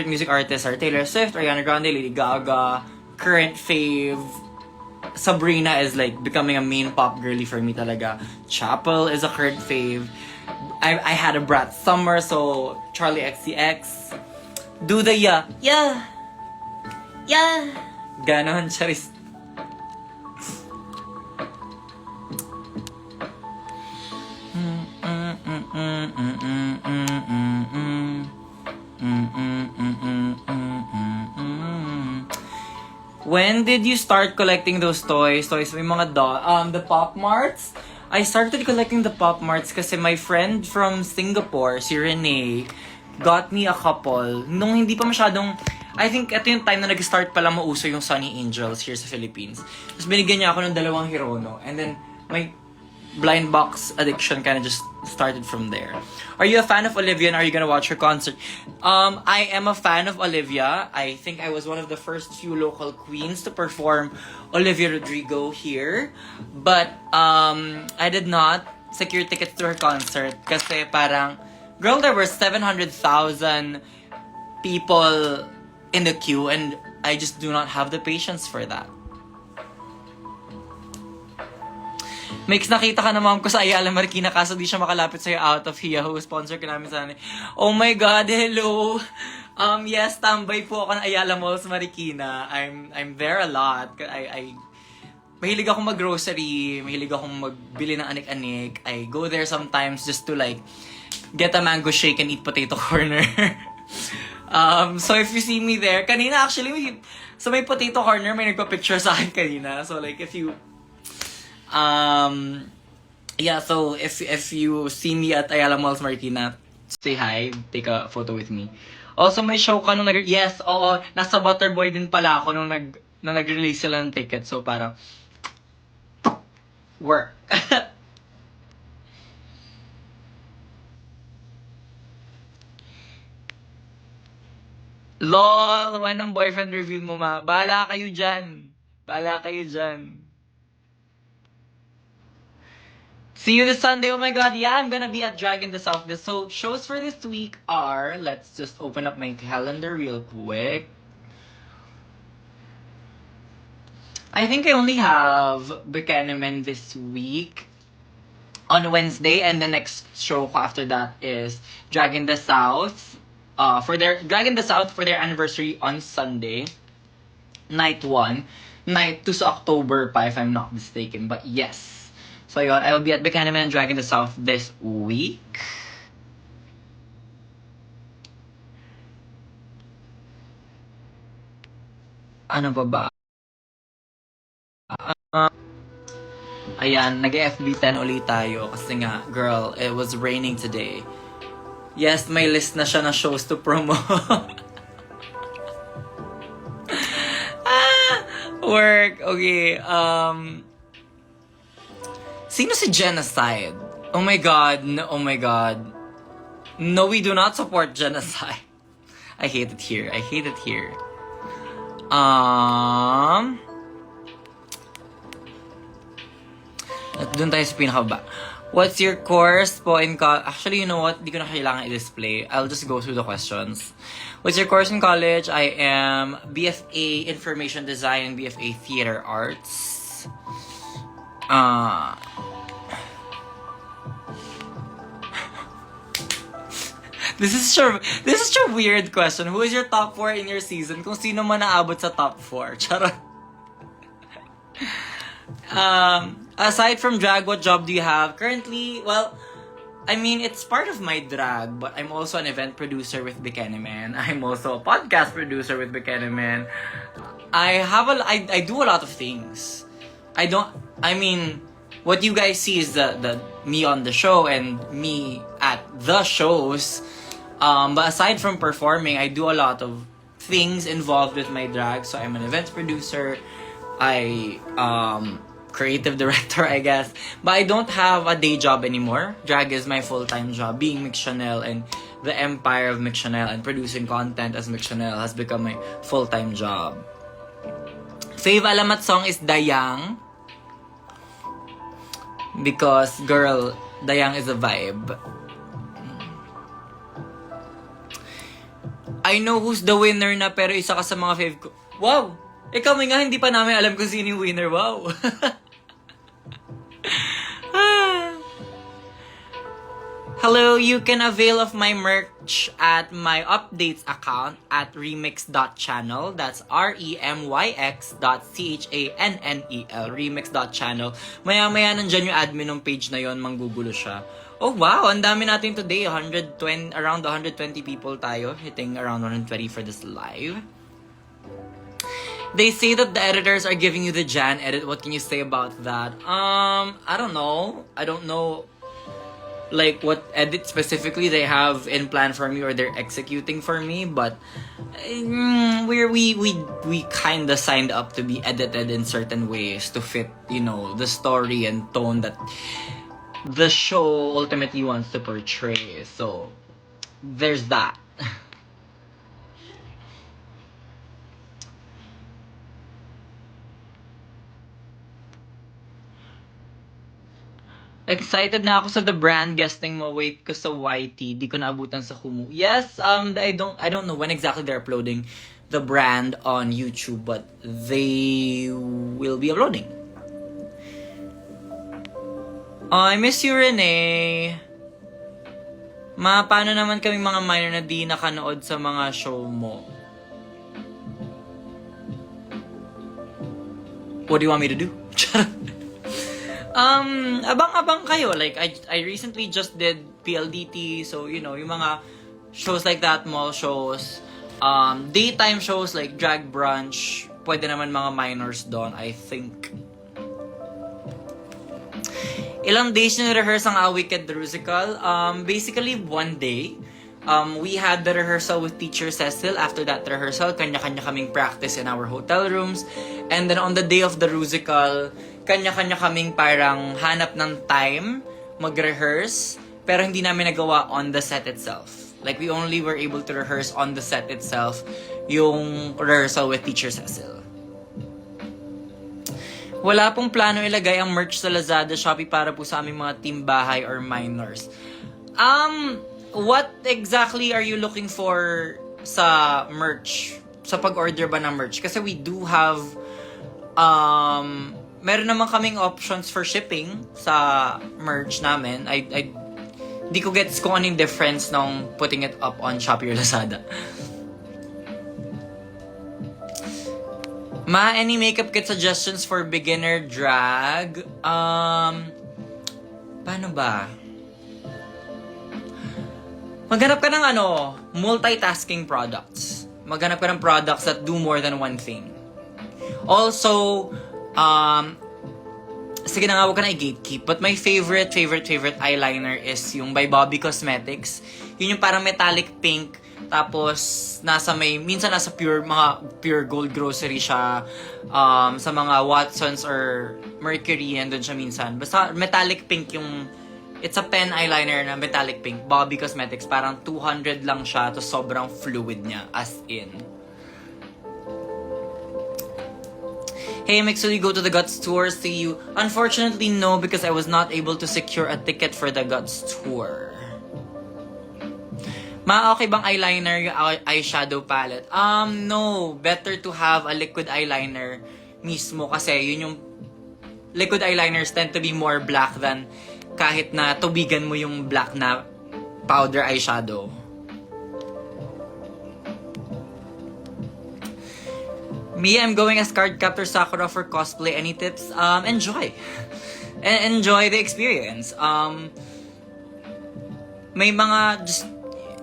music artists are Taylor Swift, Ariana Grande, Lady Gaga. Current fave, Sabrina is like becoming a main pop girly for me talaga. Chapel is a current fave. I had a Brat Summer, so Charlie XCX. Do the yeah. Ganon, Charis. When did you start collecting those toys? May mga the Pop Marts. I started collecting the Pop Marts kasi my friend from Singapore, si Renee, got me a couple. Nung hindi pa masyadong, I think ito yung time na nag-start pala mauso yung Sunny Angels here sa Philippines. Tapos binigyan niya ako ng 2 Hirono. And then, my blind box addiction kind of just started from there. Are you a fan of Olivia and are you gonna watch her concert? I am a fan of Olivia. I think I was one of the first few local queens to perform Olivia Rodrigo here. But I did not secure tickets to her concert kasi parang, girl, there were 700,000 people in the queue and I just do not have the patience for that. Mix, nakita ka na ma'am ko sa Ayala Marikina kaso di siya makalapit sa'yo out of Hiyaho. Sponsor ka namin sana. Oh my God, hello! Yes, tambay po ako ng Ayala Malls Marikina. I'm there a lot. Mahilig akong mag-grocery, mahilig akong magbili ng anik-anik. I go there sometimes just to like get a mango shake and eat potato corner. So if you see me there, kanina actually, so may potato corner, may nagpa-picture sa akin kanina. So like if you yeah, so if you see me at Ayala Malls Marikina, say hi, take a photo with me. Also, may show ka nung yes, oo, nasa Butterboy din pala ako nung nag-release sila ng ticket. So parang work. Lol, when ang boyfriend reveal mo ma, bahala kayo dyan. Bahala kayo dyan. See you this Sunday. Oh my God, yeah, I'm gonna be at Drag in the South. So shows for this week are, let's just open up my calendar real quick. I think I only have Buchanan this week on Wednesday, and the next show after that is Drag in the South. For their Drag in the South for their anniversary on Sunday, night 1. Night 2 sa October pa, if I'm not mistaken. But yes. So yun, I will be at Buchanan and Drag in the South this week. Ano pa ba? Ayan, nag-FB10 ulit tayo kasi nga, girl, it was raining today. Yes, may list na siya na shows to promote. Work. Okay. Sino si genocide? Oh my God. No, oh my God. No, we do not support genocide. I hate it here. I hate it here. Doon tayo sa pinakaba. What's your course po in college? Actually, you know what? Di ko na kailangan i-display. I'll just go through the questions. What's your course in college? I am BFA Information Design and BFA Theater Arts. This is such a weird question. Who is your top 4 in your season? Kung sino man naabot sa top 4. Charot. Aside from drag, what job do you have? Currently, well, I mean, it's part of my drag, but I'm also an event producer with Buchanan. I'm also a podcast producer with Buchanan. I do a lot of things. I mean, what you guys see is the me on the show and me at the shows. But aside from performing, I do a lot of things involved with my drag. So I'm an event producer. Creative director, I guess. But I don't have a day job anymore. Drag is my full-time job. Being Mix Chanel and the empire of Mix Chanel and producing content as Mix Chanel has become my full-time job. Fave alamat song is Dayang. Because, girl, Dayang is a vibe. I know who's the winner na, pero isa ka sa mga fave ko. Wow! Ikaw nga, hindi pa namin alam kung sino yung winner. Wow! Hello, you can avail of my merch at my updates account at remix.channel. That's remyx.channel. Remix.channel. Maya-maya nandyan yung admin ng page na yon, manggugulo siya. Oh wow, ang dami natin today. Around 120 people tayo. Hitting around 120 for this live. They say that the editors are giving you the Jan edit. What can you say about that? I don't know. I don't know like what edit specifically they have in plan for me or they're executing for me, but we kind of signed up to be edited in certain ways to fit, you know, the story and tone that the show ultimately wants to portray. So there's that. Excited na ako sa the brand guesting mo. Wait ko sa YT. Di ko naabutan sa Kumu. Yes, I don't know when exactly they're uploading the brand on YouTube, but they will be uploading. I miss you, Renee. Paano naman kaming mga minor na di nakanood sa mga show mo? What do you want me to do? Abang-abang kayo. Like, I recently just did PLDT, so, you know, yung mga shows like that, mall shows, daytime shows like Drag Brunch, pwede naman mga minors doon, I think. Ilang days nyo rehearse ang Wicked the Musical? Basically, one day. We had the rehearsal with Teacher Cecil. After that rehearsal, kanya-kanya kaming practice in our hotel rooms. And then on the day of the musical, kanya-kanya kaming parang hanap ng time mag-rehearse, pero hindi namin nagawa on the set itself. Like, we only were able to rehearse on the set itself yung rehearsal with Teacher Cecil. Wala pong plano ilagay ang merch sa Lazada, Shopee para po sa aming mga team bahay or minors. What exactly are you looking for sa merch? Sa pag-order ba ng merch? Kasi we do have meron naman kaming options for shipping sa merch namin. Di ko gets kung anong difference nung putting it up on Shopee or Lazada. Any makeup kit suggestions for beginner drag? Paano ba? Maghanap ka ng multitasking products. Maghanap ka ng products that do more than one thing. Also, sige na nga, huwag ka na i-gatekeep. But my favorite eyeliner is yung by Bobby Cosmetics. Yun yung parang metallic pink. Tapos, minsan nasa pure gold grocery siya. Sa mga Watsons or Mercury, andun siya minsan. Basta metallic pink yung, it's a pen eyeliner na metallic pink. Bobby Cosmetics, parang 200 lang siya. To sobrang fluid niya, as in. Hey Mix, will you go to the Guts Tour? See you. Unfortunately, no, because I was not able to secure a ticket for the Guts Tour. Okay bang eyeliner yung eyeshadow palette? No. Better to have a liquid eyeliner mismo kasi yun yung liquid eyeliners tend to be more black than kahit na tubigan mo yung black na powder eyeshadow. Me, I'm going as Cardcaptor Sakura for cosplay. Any tips? Enjoy. Enjoy the experience. May mga just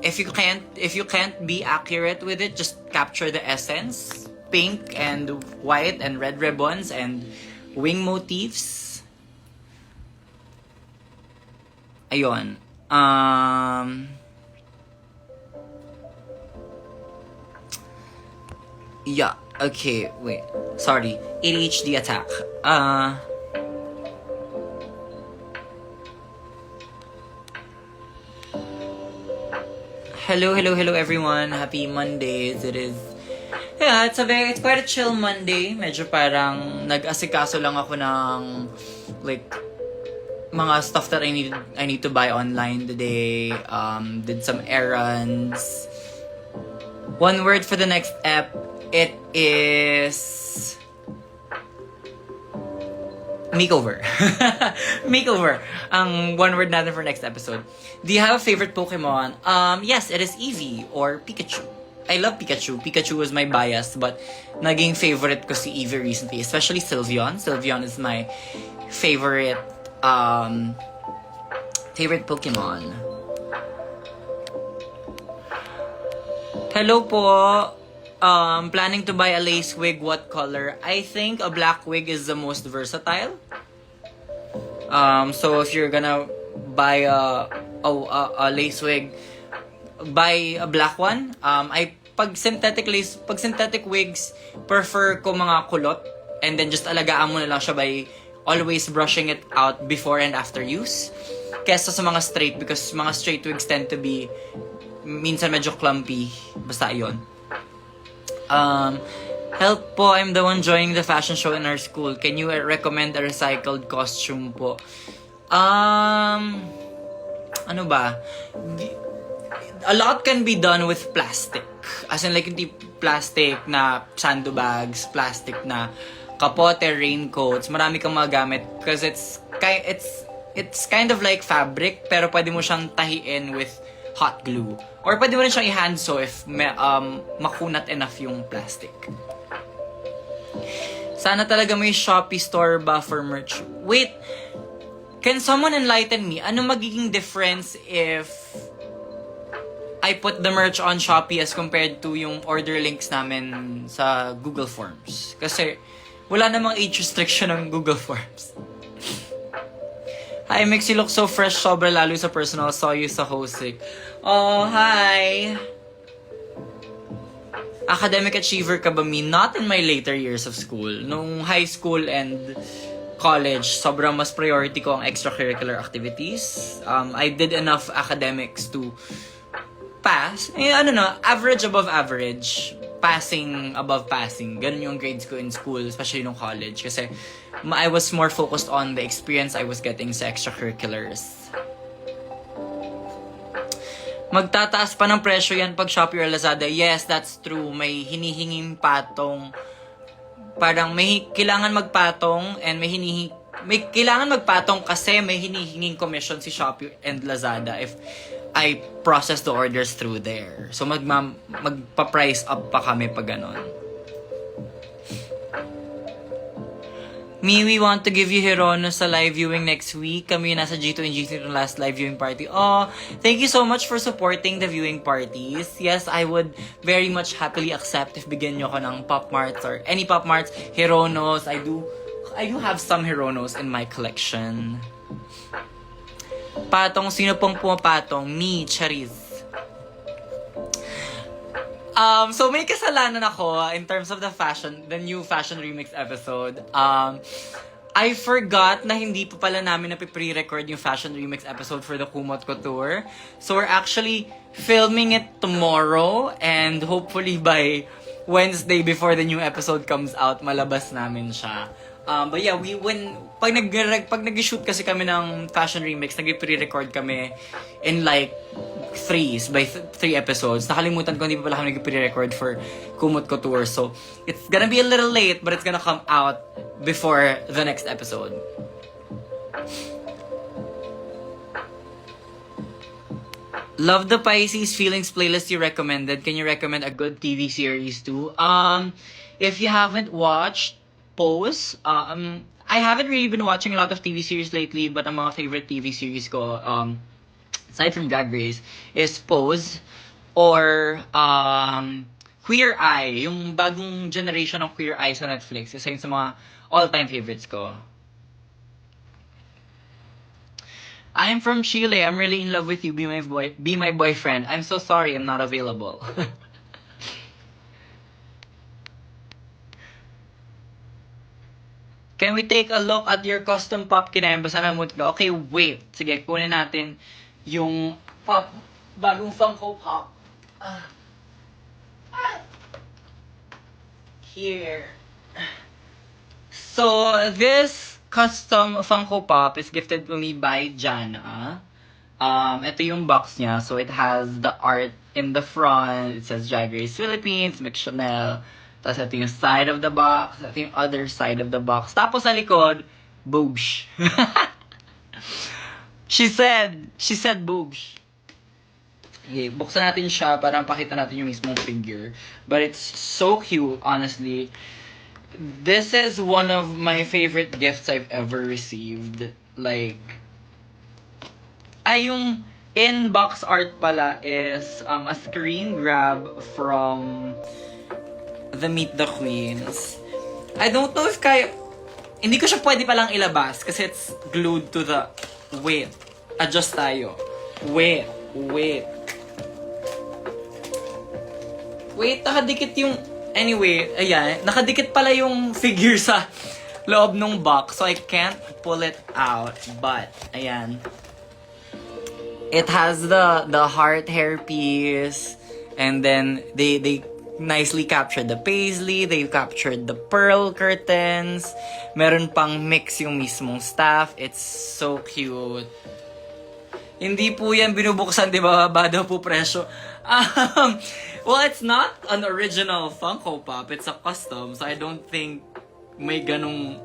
if you can't be accurate with it, just capture the essence. Pink and white and red ribbons and wing motifs. Ayun. Yeah. Okay, wait. Sorry. ADHD attack. Hello everyone. Happy Mondays. It is it's quite a chill Monday. Medyo parang nag-asikaso lang ako ng like mga stuff that I need to buy online today. Did some errands. One word for the next ep, it is makeover. Makeover. Ang one word natin for next episode. Do you have a favorite Pokemon? Yes, it is Eevee or Pikachu. I love Pikachu. Pikachu was my bias, but naging favorite ko si Eevee recently, especially Sylveon. Sylveon is my favorite favorite Pokemon. Hello po. Planning to buy a lace wig. What color? I think a black wig is the most versatile. So if you're gonna buy a lace wig, buy a black one. Pag synthetic wigs, prefer ko mga kulot, and then just alagaan mo na lang siya by always brushing it out before and after use. Kesa sa mga straight, because mga straight wigs tend to be minsan medyo clumpy. Basta yun. Help po, I'm the one joining the fashion show in our school. Can you recommend a recycled costume po? Ano ba? A lot can be done with plastic. As in like yung plastic na sandbags, plastic na kapote, raincoats. Marami kang magamit because it's kind of like fabric, pero pwede mo siyang tahiin with hot glue. Or pwede mo rin siyang i-hand sew if makunat enough yung plastic. Sana talaga may Shopee store ba for merch? Wait, can someone enlighten me? Ano magiging difference if I put the merch on Shopee as compared to yung order links namin sa Google Forms? Kasi wala namang age restriction ng Google Forms. Hi, Mix, you look so fresh, sobra lalo sa personal. Saw you sa Hosik. Oh, hi! Academic achiever ka ba, me? Not in my later years of school. Nung high school and college, sobrang mas priority ko ang extracurricular activities. I did enough academics to pass. Average above average. Passing above passing. Ganun yung grades ko in school, especially nung college. Kasi I was more focused on the experience I was getting sa extracurriculars. Magtataas pa ng presyo yan pag Shopee or Lazada. Yes, that's true. May hinihinging patong. Parang may kailangan magpatong and may kailangan magpatong kasi may hinihinging commission si Shopee and Lazada if I process the orders through there. So magpa-price up pa kami pag ganon. Me, we want to give you Hirono sa live viewing next week. Kami nasa G2 and G3 ng last live viewing party. Oh, thank you so much for supporting the viewing parties. Yes, I would very much happily accept if bigyan nyo ko ng Pop Marts or any Pop Marts, Hironos. I do have some Hironos in my collection. Patong, sino pong pumapatong? Me, Charis. So may kasalanan ako in terms of the new fashion remix episode. I forgot na hindi pa pala namin pre-record yung fashion remix episode for the Kumot Couture. So we're actually filming it tomorrow and hopefully by Wednesday before the new episode comes out, malabas namin siya. But yeah, pag nag-shoot kasi kami ng fashion remix, nag-pre-record kami in like three episodes. Nakalimutan ko, hindi pa pala kami nag-pre-record for Kumot Couture. So, it's gonna be a little late, but it's gonna come out before the next episode. Love the Pisces Feelings playlist you recommended. Can you recommend a good TV series too? If you haven't watched Pose, I haven't really been watching a lot of TV series lately, but ang mga favorite TV series ko, aside from Drag Race, is Pose or Queer Eye, yung bagong generation ng Queer Eye sa Netflix. Isa yun sa mga all-time favorites ko. I'm from Chile. I'm really in love with you. Be my boyfriend. I'm so sorry I'm not available. Can we take a look at your custom pop kinembasa na mo? Okay, wait. Sige, kunin natin yung pop, bagong Funko Pop. Here. So, this custom Funko Pop is gifted to me by Jana. Ito yung box niya. So, it has the art in the front, it says Drag Race Philippines, Mick Chanel. Tapos ito yung side of the box, ito yung other side of the box. Tapos sa likod, boobs. she said boobs. Okay, buksan natin siya para pakita natin yung mismong figure. But it's so cute, honestly. This is one of my favorite gifts I've ever received. Like, yung in-box art pala is a screen grab from the Meet the Queens. I don't know if hindi ko siya pwede palang ilabas kasi it's glued to the... Wait. Adjust tayo. Wait. Wait, nakadikit yung... Anyway, ayan. Nakadikit pala yung figure sa loob ng box. So I can't pull it out. But, ayan. It has the heart hairpiece. And then, they nicely captured the paisley. They captured the pearl curtains. Meron pang mix yung mismong staff. It's so cute. Hindi po yan binubuksan, di ba? Ba daw po presyo. Well, it's not an original Funko Pop. It's a custom. So I don't think may ganong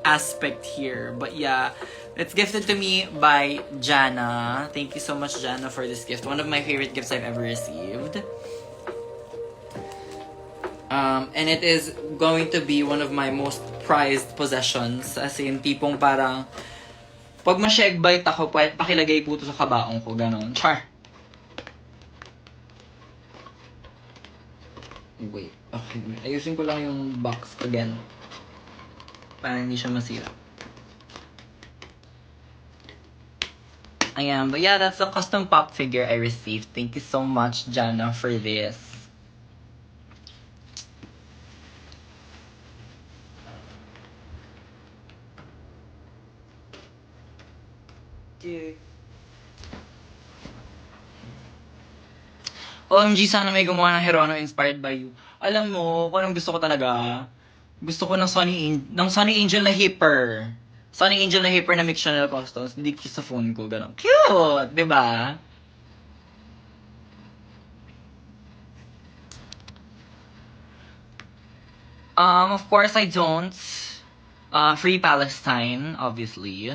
aspect here. But yeah, it's gifted to me by Jana. Thank you so much, Jana, for this gift. One of my favorite gifts I've ever received. And it is going to be one of my most prized possessions. As in, tipong parang pag ma-sheg bite ako, pakilagay po ito sa kabaong ko. Ganon. Char. Wait. Okay. Ayusin ko lang yung box again. Para hindi siya masira. Ayan. But yeah, that's the custom pop figure I received. Thank you so much, Jana, for this. Dude. OMG, sana may gumawa ng Herono inspired by you. Alam mo, kung anong gusto ko talaga, gusto ko ng Sunny Angel na hipper. Sunny Angel na hipper na Mick Chanel Customs. Hindi ko sa phone ko, gano'n. Cute! Diba? Of course, I don't. Free Palestine, obviously.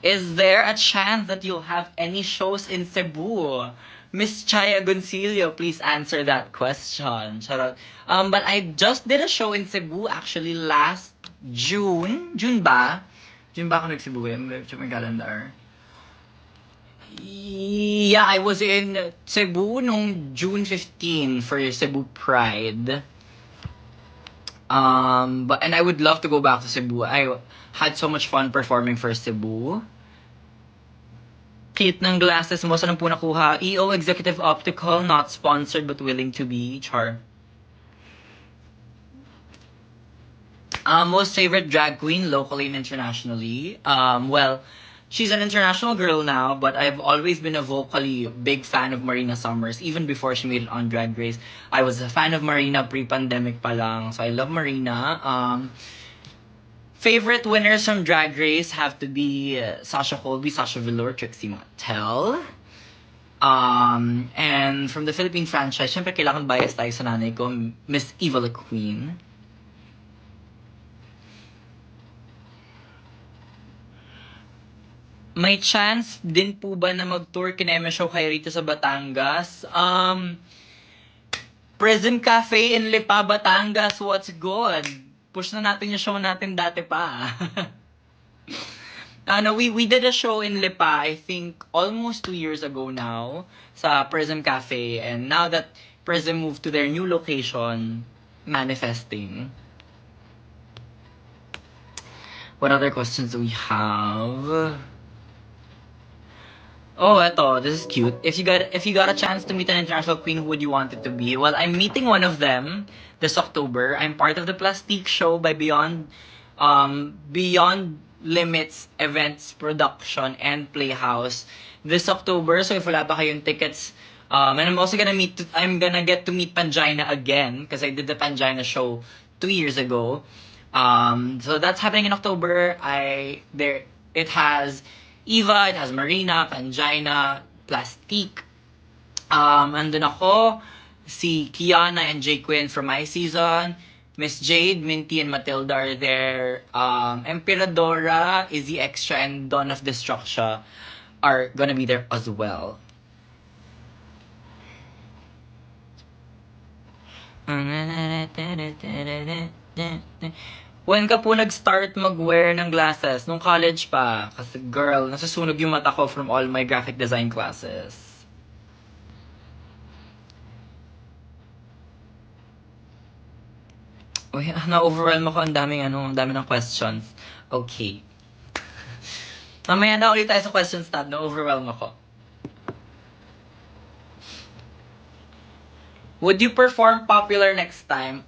Is there a chance that you'll have any shows in Cebu? Miss Chaya Goncillo, please answer that question. Charot. But I just did a show in Cebu actually last June. June ba? June ba ako nag-Cebu? Check my calendar. Yeah, I was in Cebu nung June 15 for Cebu Pride. And I would love to go back to Cebu. I had so much fun performing for Cebu. Cute ng glasses mo. Saan po nakuha? EO Executive Optical, not sponsored but willing to be. Char. Most favorite drag queen, locally and internationally. Well, she's an international girl now, but I've always been a vocally big fan of Marina Summers. Even before she made it on Drag Race, I was a fan of Marina pre-pandemic pa lang. So I love Marina. Favorite winners from Drag Race have to be Sasha Colby, Sasha Velour, Trixie Mattel. And from the Philippine franchise, syempre kailangan bias tayo sa nanay ko, Miss Eva the Queen. May chance din po ba na mag-tour kineme show kayo rito sa Batangas? Prison Cafe in Lipa, Batangas, what's good? Push na natin yung show natin dati pa. We did a show in Lipa, I think almost 2 years ago now, sa Prism Cafe. And now that Prism moved to their new location, manifesting. What other questions do we have? Oh, eto, this is cute. If you got a chance to meet an international queen, who would you want it to be? Well, I'm meeting one of them this October. I'm part of the Plastique Show by Beyond Limits Events Production and Playhouse this October. So if wala pa kayong tickets, and I'm also I'm gonna get to meet Pangina again because I did the Pangina show 2 years ago. So that's happening in October. It has Eva, it has Marina, Pangina, Plastique. Andun ako, si Kiana and Jay Quinn from my season. Miss Jade, Minty, and Matilda are there. Emperadora, Izzy Extra, and Dawn of Destruction are gonna be there as well. When ka po nag-start mag-wear ng glasses? Nung college pa. Kasi girl, nasusunog yung mata ko from all my graphic design classes. Uy, na-overwhelm ako. Ang daming ng questions. Okay. Mamaya na ulit tayo sa questions tab. Na-overwhelm ako. Would you perform Popular next time?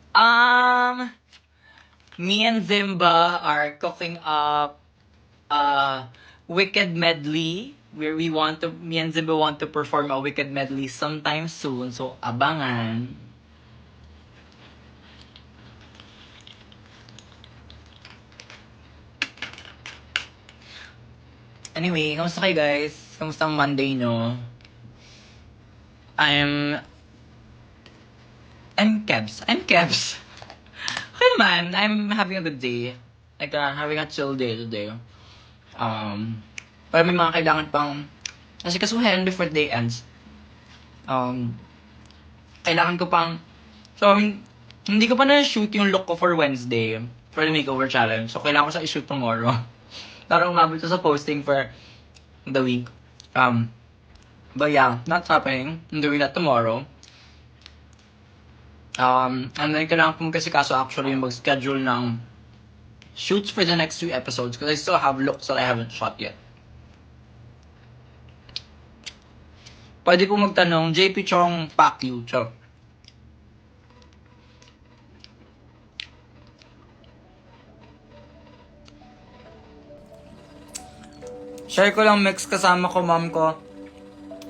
Me and Zimba are cooking up a Wicked medley where me and Zimba want to perform a Wicked medley sometime soon. So, abangan. Anyway, kamusta kayo guys? Kamusta ang Monday nyo? I'm Kebs. Okay naman, I'm having a good day. Like, having a chill day today. Pero may mga kailangan pang kasi kasuhin before the day ends. Kailangan ko pang so, hindi ko pa na-shoot yung look ko for Wednesday for the makeover challenge. So, kailangan ko siya i-shoot tomorrow. Para umabot sa posting for the week. But yeah, that's happening. I'm doing that tomorrow. And then kailangan ko kasi kaso actually mag-schedule ng shoots for the next 2 episodes because I still have looks that I haven't shot yet. Pwede po magtanong, JP Chong Pacquiao. Chong. Share ko lang mix kasama ko, mom ko.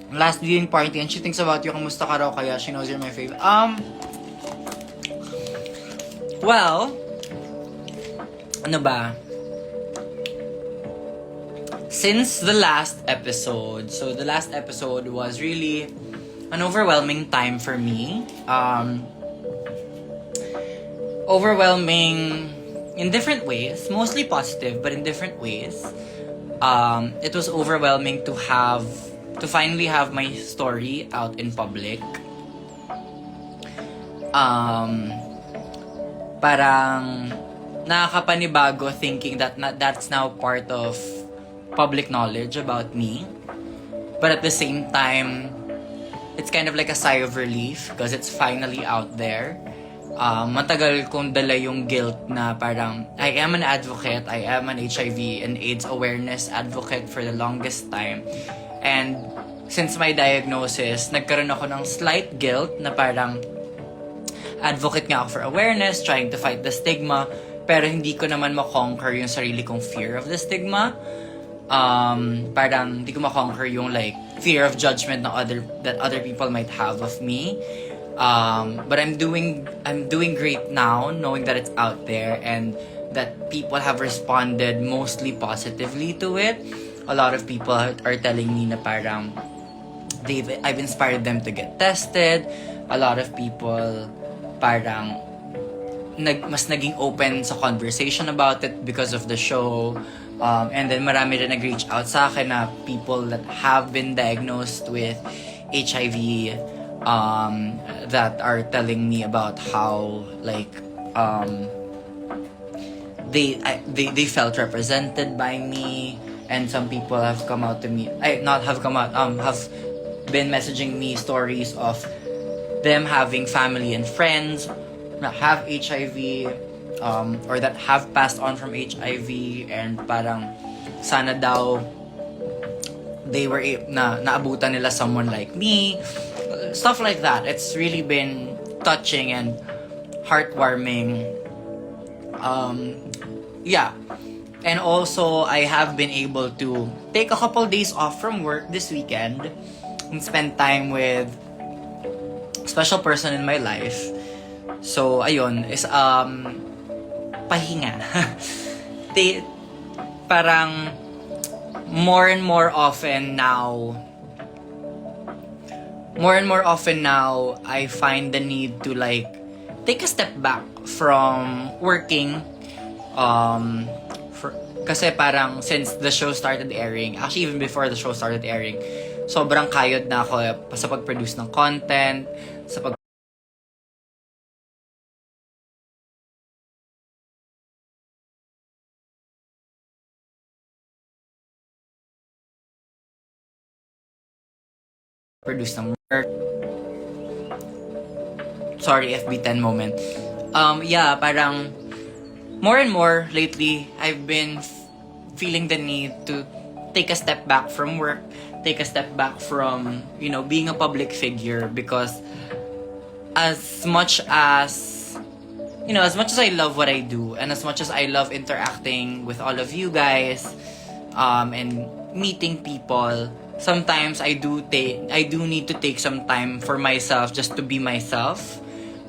Last viewing party and she thinks about you. Kamusta ka raw kaya? She knows you're my favorite. Well, ano ba? Since the last episode, so the last episode was really an overwhelming time for me. Overwhelming in different ways, mostly positive, but in different ways. It was overwhelming to finally have my story out in public. Parang nakakapanibago thinking that that's now part of public knowledge about me. But at the same time, it's kind of like a sigh of relief because it's finally out there. Matagal kong dala yung guilt na parang I am an advocate, I am an HIV and AIDS awareness advocate for the longest time. And since my diagnosis, nagkaroon ako ng slight guilt na parang advocate nga ako for awareness, trying to fight the stigma, pero hindi ko naman ma-conquer yung sarili kong fear of the stigma. Parang hindi ko ma-conquer yung like fear of judgment that other people might have of me. But I'm doing great now, knowing that it's out there and that people have responded mostly positively to it. A lot of people are telling me na parang I've inspired them to get tested. A lot of people parang mas naging open sa conversation about it because of the show. And then marami rin nag-reach out sa akin na people that have been diagnosed with HIV that are telling me about how like they felt represented by me, and some people have come out to me have been messaging me stories of them having family and friends that have HIV or that have passed on from HIV, and parang sana daw they were naabutan nila someone like me, stuff like that. It's really been touching and heartwarming. Yeah. And also I have been able to take a couple days off from work this weekend and spend time with special person in my life. So ayun is pahinga. Parang more and more often now, I find the need to like take a step back from working. Kasi parang since the show started airing, actually even before the show started airing, sobrang kayod na ako sa pag-produce ng content, sa pag produce ng work. Sorry, FB10 moment. Yeah, parang more and more lately, I've been feeling the need to take a step back from work, take a step back from, being a public figure, because as much as I love what I do, and as much as I love interacting with all of you guys, and meeting people, sometimes I do need to take some time for myself, just to be myself.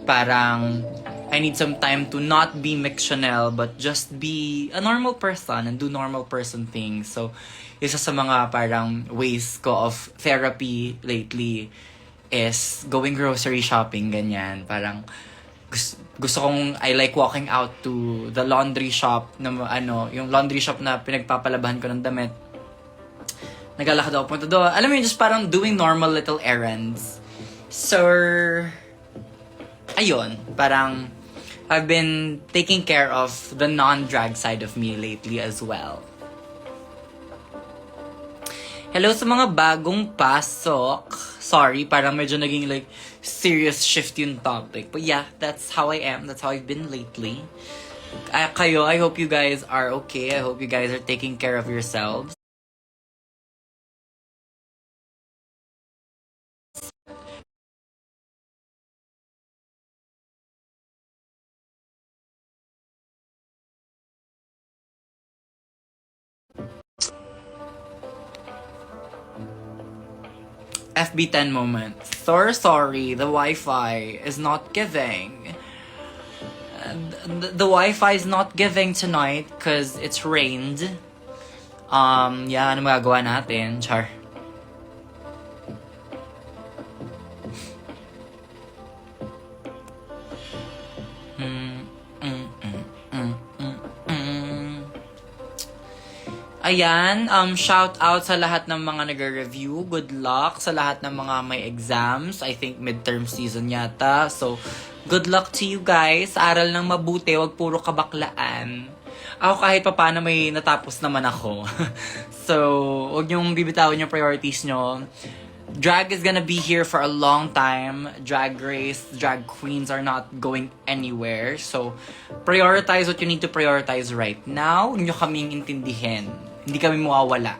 Parang I need some time to not be Mick Chanel, but just be a normal person and do normal person things. So, isa sa mga parang ways ko of therapy lately is going grocery shopping, ganyan. Parang gusto kong, I like walking out to the laundry shop na yung laundry shop na pinagpapalabahan ko ng damit. Naglalakad ako punta doon. Alam mo yun, just parang doing normal little errands. So, ayun, parang I've been taking care of the non-drag side of me lately as well. Hello sa mga bagong pasok. Sorry, parang medyo naging like serious shift yung topic. But yeah, that's how I am. That's how I've been lately. Kayo, I hope you guys are okay. I hope you guys are taking care of yourselves. FB10 moment. Sorry, the Wi-Fi is not giving. The Wi-Fi is not giving tonight because it's rained. Yeah, ano magagawa natin? Char. Ayan, shout out sa lahat ng mga nag-review. Good luck sa lahat ng mga may exams. I think midterm season yata. So, good luck to you guys. Aral ng mabuti, wag puro kabaklaan. Ako kahit pa paano may natapos naman ako. So, wag niyong bibitawin yung priorities nyo. Drag is gonna be here for a long time. Drag race, drag queens are not going anywhere. So, prioritize what you need to prioritize right now. Huwag nyo kaming intindihin. Hindi kami mawawala.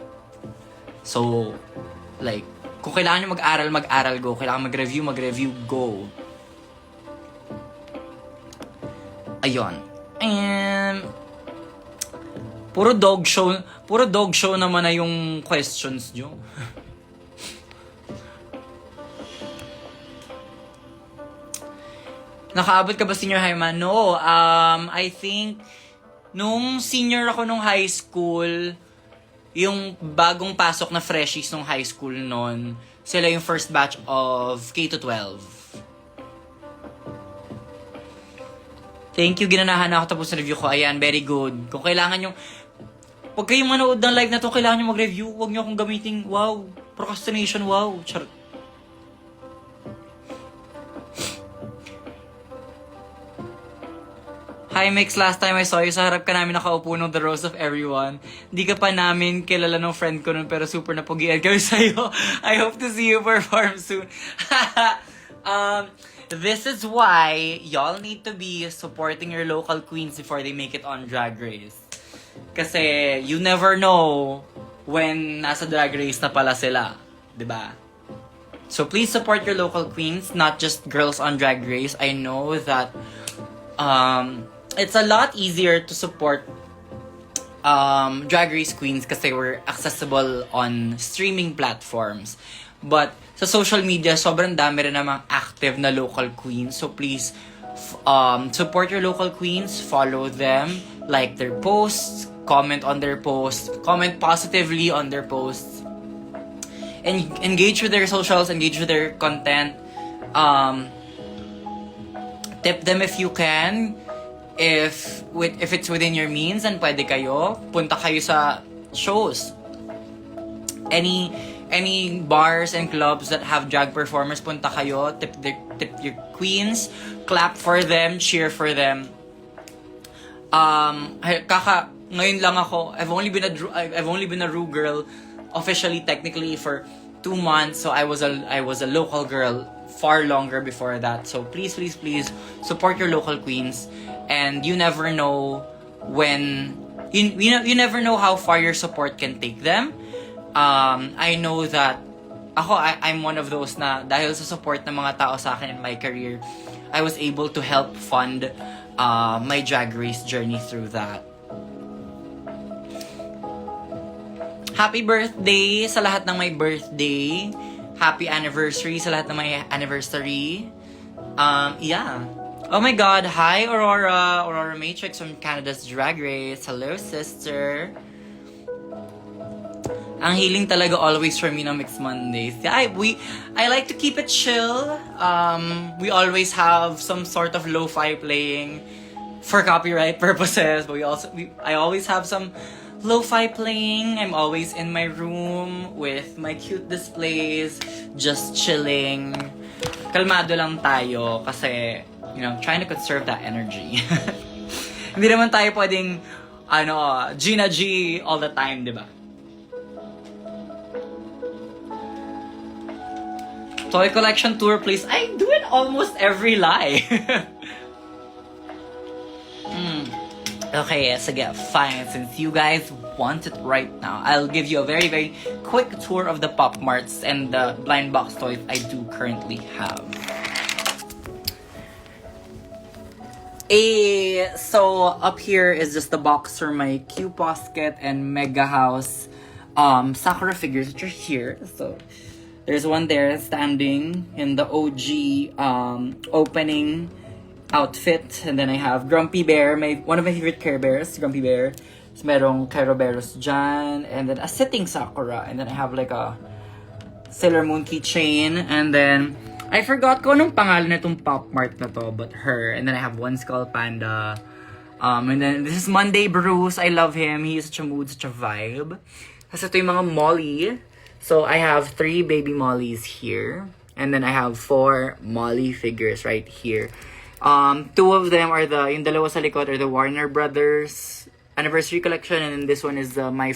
So, like, kung kailangan nyo mag-aral, go. Kailangan mag-review, go. Ayun. And, puro dog show naman na yung questions nyo. Nakaabot ka ba senior high man? No. I think, nung senior ako nung high school, yung bagong pasok na freshies nung high school noon, sila yung first batch of K-12. Thank you, ginanahan na ako tapos na review ko. Ayan, very good. Kung kailangan yung, huwag kayong manood ng live na to, kailangan nyo mag-review, huwag nyo akong gamitin, wow, procrastination, wow, charot. Hi Mix, last time I saw you, sa harap ka namin nakaupo nung The Rose of Everyone. Di ka pa namin kilala ng friend ko nun, pero super napugian kami sa'yo. I hope to see you perform soon. This is why y'all need to be supporting your local queens before they make it on Drag Race. Kasi you never know when nasa Drag Race na pala sila. Diba? So please support your local queens, not just girls on Drag Race. I know that it's a lot easier to support Drag Race queens kasi we're accessible on streaming platforms. But sa social media, sobrang dami rin namang active na local queens. So please support your local queens, follow them, like their posts, comment on their posts, comment positively on their posts, and engage with their socials, engage with their content. Tip them if you can. If it's within your means, and pwede kayo, punta kayo sa shows. Any bars and clubs that have drag performers, punta kayo, tip your queens, clap for them, cheer for them. Ngayon lang ako, I've only been a Ru girl officially, technically, for 2 months. So I was a local girl far longer before that. So please support your local queens, and you never know when you never know how far your support can take them. I know that I'm one of those na dahil sa support ng mga tao sa akin in my career, I was able to help fund my drag race journey through that. Happy birthday sa lahat ng may birthday. Happy anniversary sa lahat ng may anniversary. Yeah. Oh my God. Hi, Aurora. Aurora Matrix from Canada's Drag Race. Hello, sister. Ang healing talaga always for me ng Mixed Mondays. Yeah, I like to keep it chill. We always have some sort of lo-fi playing for copyright purposes. But I always have some lo-fi playing. I'm always in my room with my cute displays, just chilling. Kalmado lang tayo kasi, trying to conserve that energy. Hindi naman tayo pwedeng, Gina G all the time, di ba? Toy collection tour, please. I do it almost every live. Okay, sige, fine. Since you guys want it right now, I'll give you a very, very quick tour of the Pop Marts and the blind box toys I do currently have. So up here is just the box for my Q-Posket and Mega House Sakura figures, which are here. So there's one there standing in the OG opening outfit, and then I have Grumpy Bear, one of my favorite Care Bears, Grumpy Bear. So merong Kairoberos dyan, and then a sitting Sakura, and then I have like a Sailor Moon keychain, and then I forgot ko anong pangalan na itong Pop Mart na to, but her, and then I have one Skull Panda, and then this is Monday Bruce. I love him, he is such a mood, such a vibe. Kasi ito yung mga Molly. So I have 3 baby Mollys here, and then I have 4 Molly figures right here. 2 of them are yung dalawa sa likod are the Warner Brothers Anniversary Collection, and then this one is my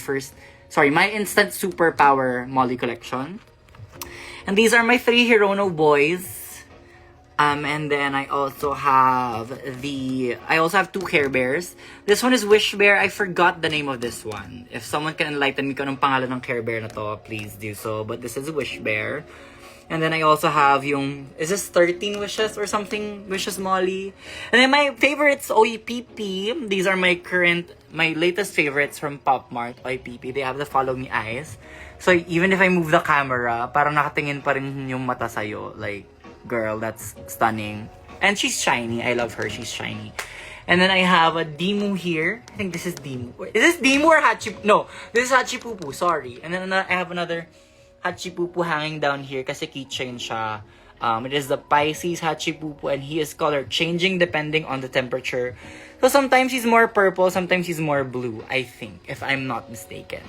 Instant Superpower Molly collection. And these are my 3 Hirono boys. And then I also have 2 Care Bears. This one is Wish Bear. I forgot the name of this one. If someone can enlighten me kung anong pangalan ng Care Bear na to, please do so. But this is Wish Bear. And then I also have is this 13 Wishes or something? Wishes Molly. And then my favorites, OEPP. These are my latest favorites from Pop Mart, OEPP. They have the Follow Me eyes. So even if I move the camera, parang nakatingin pa rin yung mata sa'yo. Like, girl, that's stunning. And she's shiny. I love her. She's shiny. And then I have a Dimu here. I think this is Dimu. Is this Dimu or Hachi? No, this is Hachipupu. Sorry. And then I have another Hachipupu hanging down here kasi keychain siya. It is the Pisces Hachipupu, and he is color changing depending on the temperature. So sometimes he's more purple, sometimes he's more blue, I think, if I'm not mistaken.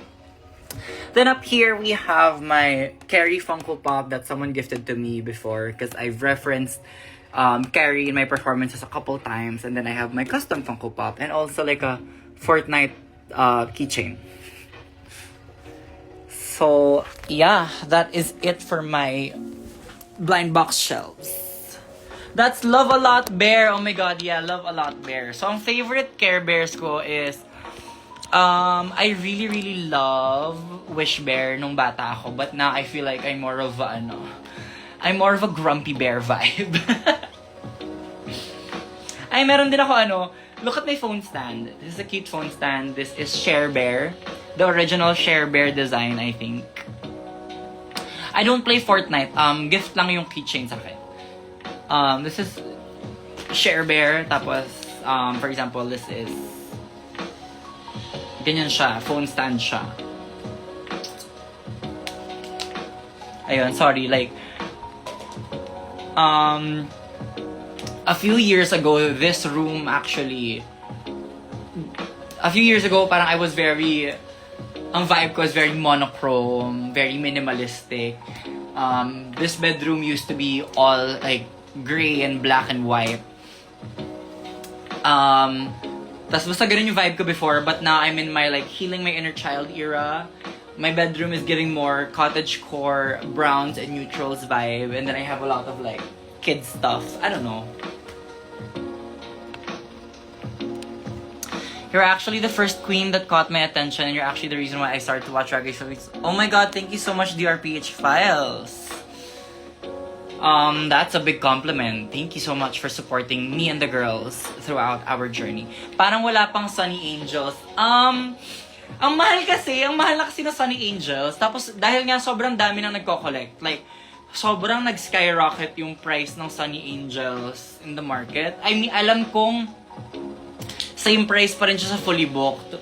Then up here we have my Carrie Funko Pop that someone gifted to me before because I've referenced Carrie in my performances a couple times. And then I have my custom Funko Pop and also like a Fortnite keychain. So, yeah, that is it for my blind box shelves. That's Love A Lot Bear. Oh my God, yeah, Love A Lot Bear. So, ang favorite Care Bears ko is, I really, really love Wish Bear nung bata ako. But now, I feel like I'm more of a Grumpy Bear vibe. Ay, meron din ako look at my phone stand. This is a cute phone stand. This is Share Bear. The original Share Bear design, I think. I don't play Fortnite. Gift lang yung keychain sa akin. This is Share Bear. Tapos, for example, this is Ganyan siya, phone stand siya. Ayun, sorry, like, a few years ago, this room actually, parang I was ang vibe ko was very monochrome, very minimalistic. This bedroom used to be all like gray and black and white. Tas basta ganun yung vibe ko before, but now I'm in my like healing my inner child era. My bedroom is giving more cottagecore, browns and neutrals vibe, and then I have a lot of like kid stuff. I don't know. You're actually the first queen that caught my attention, and you're actually the reason why I started to watch Drag Race. Oh my god, thank you so much, DRPH Files. That's a big compliment. Thank you so much for supporting me and the girls throughout our journey. Parang wala pang Sunny Angels. Ang mahal na kasi ng Sunny Angels. Tapos, dahil nga sobrang dami nang nagko-collect. Like, sobrang nag-skyrocket yung price ng Sunny Angels in the market. I mean, alam kong same price pa rin siya sa fully booked.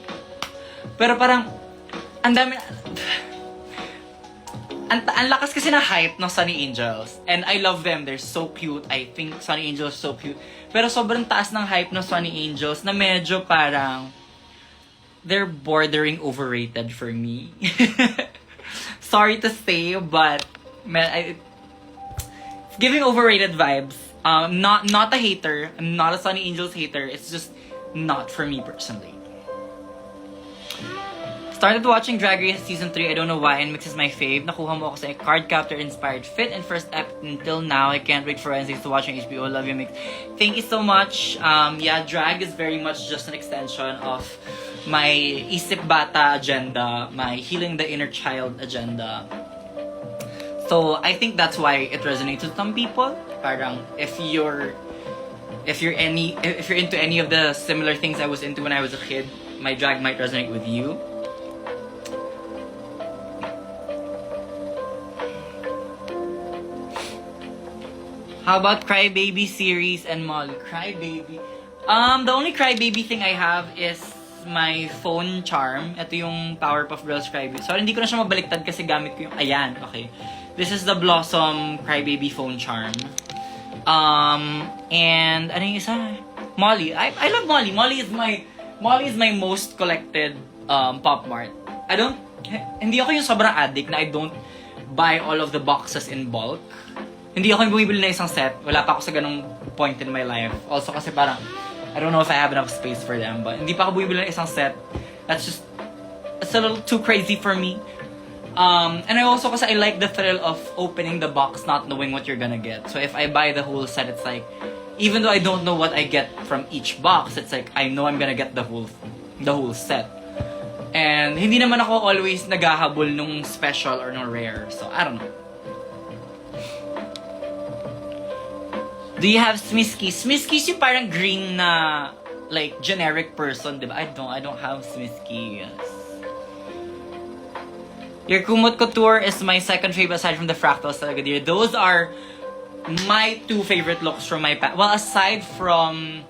Pero parang, ang dami, ang lakas kasi na hype ng Sunny Angels. And I love them. They're so cute. I think Sunny Angels so cute. Pero sobrang taas ng hype ng Sunny Angels na medyo parang they're bordering overrated for me. Sorry to say, but it's giving overrated vibes. Not a hater. I'm not a Sunny Angels hater. It's just not for me personally. Started watching Drag Race Season 3, I don't know why, and Mix is my fave. Nakuha mo ako sa card captor inspired fit, and first ep until now, I can't wait for Wednesdays to watching HBO. Love you, Mix. Thank you so much. Yeah, drag is very much just an extension of my Isip Bata agenda, my healing the inner child agenda. So, I think that's why it resonates with some people. Parang, if you're into any of the similar things I was into when I was a kid, my drag might resonate with you. How about Crybaby series and Molly? Crybaby. The only Crybaby thing I have is my phone charm. Ito yung Powerpuff Girls Crybaby. Sorry, hindi ko na siya mabaliktad kasi gamit ko yung... Ayan, okay. This is the Blossom Crybaby phone charm. And ano yung isa? Molly. I love Molly. Molly is my most collected Pop Mart. Hindi ako yung sobrang addict na I don't buy all of the boxes in bulk. Hindi ako yung bumibili na isang set. Wala pa ako sa ganung point in my life. Also kasi parang, I don't know if I have enough space for them. But hindi pa ako bumibili na isang set. It's a little too crazy for me. And I also, kasi I like the thrill of opening the box not knowing what you're gonna get. So if I buy the whole set, it's like, even though I don't know what I get from each box, it's like, I know I'm gonna get the whole set. And hindi naman ako always naghahabol nung special or nung rare. So, I don't know. Do you have Smiskis? Smiskis yung parang green na, like, generic person, diba? I don't have Smiskis. Your Kumot Couture is my second favorite aside from the Fractals talaga, dear. Those are my two favorite looks from my Well, aside from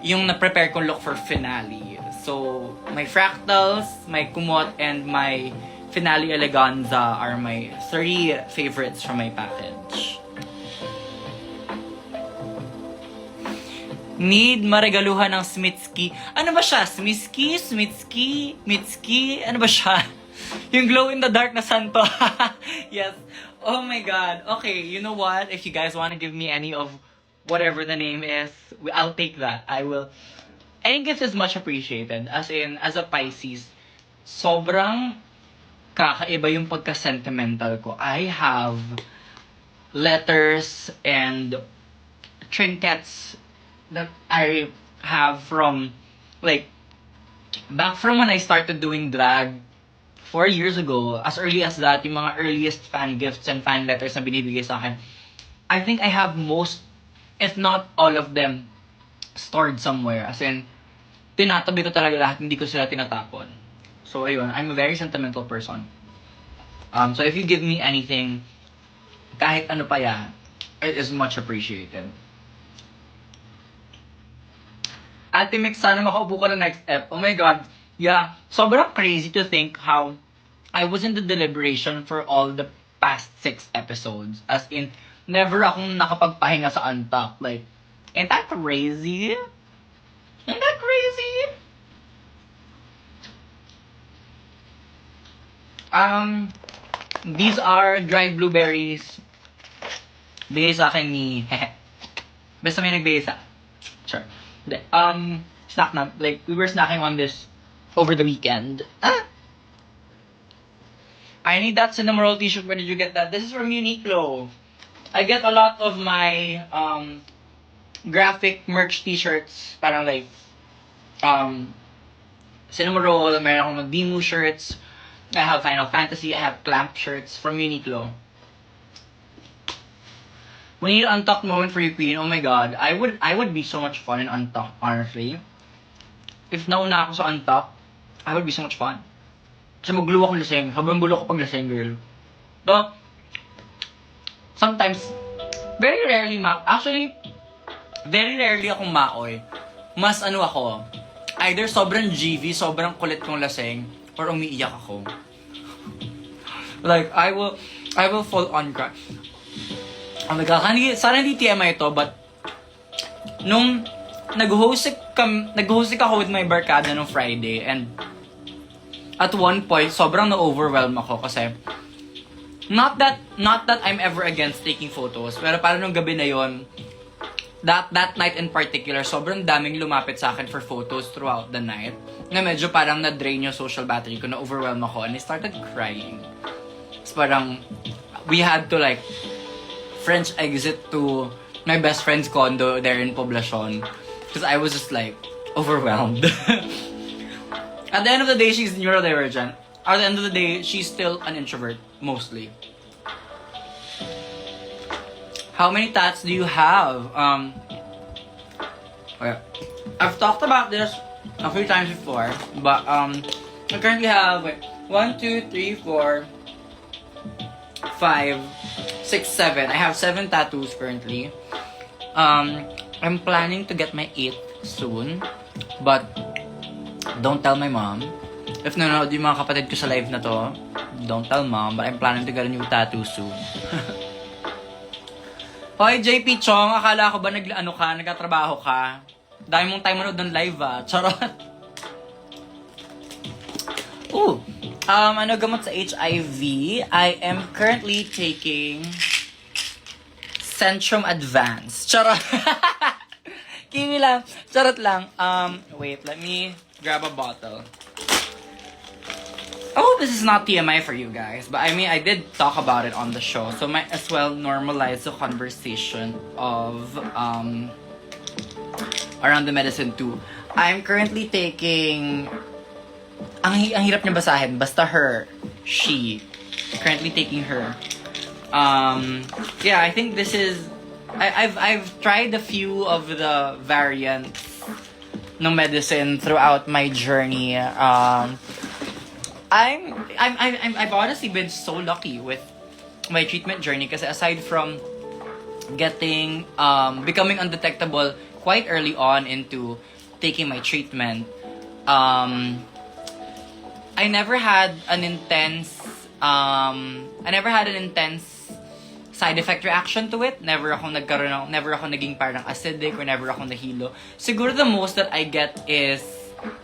yung na-prepare kong look for finale. So, my Fractals, my Kumot, and my Finale Eleganza are my 3 favorites from my package. Need maregaluhan ng Smitsky. Ano ba siya? Smitsky? Mitski? Ano ba siya? Yung glow in the dark na santo. Yes. Oh my god. Okay, you know what? If you guys want to give me any of whatever the name is, I'll take that. I will. Any gift is much appreciated. As in, as a Pisces, sobrang kakaiba yung pagka-sentimental ko. I have letters and trinkets that I have from, like, back from when I started doing drag 4 years ago. As early as that, yung mga earliest fan gifts and fan letters na binibigay sa akin. I think I have most, if not all of them, stored somewhere. As in, tinatabi ko talaga lahat, hindi ko sila tinatapon. So, ayun, I'm a very sentimental person. So if you give me anything, kahit ano pa yan, it is much appreciated. Ate Mix, sana makaupo ka na next ep. Oh my god, Yeah, sobrang crazy to think how I was in the deliberation for all the past 6 episodes. As in, never akong nakapagpahinga sa Untucked. Like, ain't that crazy? Ain't that crazy? These are dried blueberries. Bigay sa akin ni Basta may nagbigay sa. Sure. Hindi. Snack na. Like, we were snacking on this over the weekend. I need that cinnamon roll t-shirt. Where did you get that? This is from Uniqlo. I get a lot of my graphic merch t-shirts. Parang like cinnamon roll. Meron akong Dimu shirts. I have Final Fantasy. I have Clamp shirts from Uniqlo. We need an Untucked moment for you, Queen. Oh my god. I would be so much fun in Untucked, honestly. If nauna ako sa Untucked, I would be so much fun. Kasi magluwa akong lasing. Sobrang gulo ko pag lasing, girl. But, sometimes, very rarely actually, very rarely akong maoy. Mas ano ako, either sobrang GV, sobrang kulit kong lasing, or umiiyak ako. Like, I will fall on cry. Oh my god, sana hindi TMI ito, but nung nag-host ako with my barkada nung Friday, and at one point, sobrang na-overwhelm ako kasi not that I'm ever against taking photos, pero parang nung gabi na yon, that night in particular, sobrang daming lumapit sa akin for photos throughout the night, na medyo parang na-drain yung social battery ko, na-overwhelm ako, and I started crying. So parang, we had to like, French exit to my best friend's condo there in Poblacion, because I was just like, overwhelmed. At the end of the day, she's neurodivergent. At the end of the day, she's still an introvert, mostly. How many tats do you have? Okay. I've talked about this a few times before, but I currently have 1, 2, 3, 4, 5, 6, 7. I have 7 tattoos currently. I'm planning to get my 8th soon, but don't tell my mom. If nanonood yung mga kapatid ko sa live na to, don't tell mom, but I'm planning to get a new tattoo soon. Hoy, JP Chong, akala ko ba nagtatrabaho ka? Dami mong time manood ng live Charot. Ooh. Gamot sa HIV. I am currently taking Centrum Advance. Charot. Kiwi lang. Charot lang. Wait, let me grab a bottle. I hope this is not TMI for you guys, but I mean, I did talk about it on the show, so might as well normalize the conversation of around the medicine too. I'm currently taking ang hirap niya basahin, basta she. Currently taking her. Yeah, I think this is I've tried a few of the variants ng medicine throughout my journey. I've honestly been so lucky with my treatment journey kasi aside from getting becoming undetectable quite early on into taking my treatment, I never had an intense side effect reaction to it. Never ako naging parang acidic or never ako nahilo. Siguro the most that I get is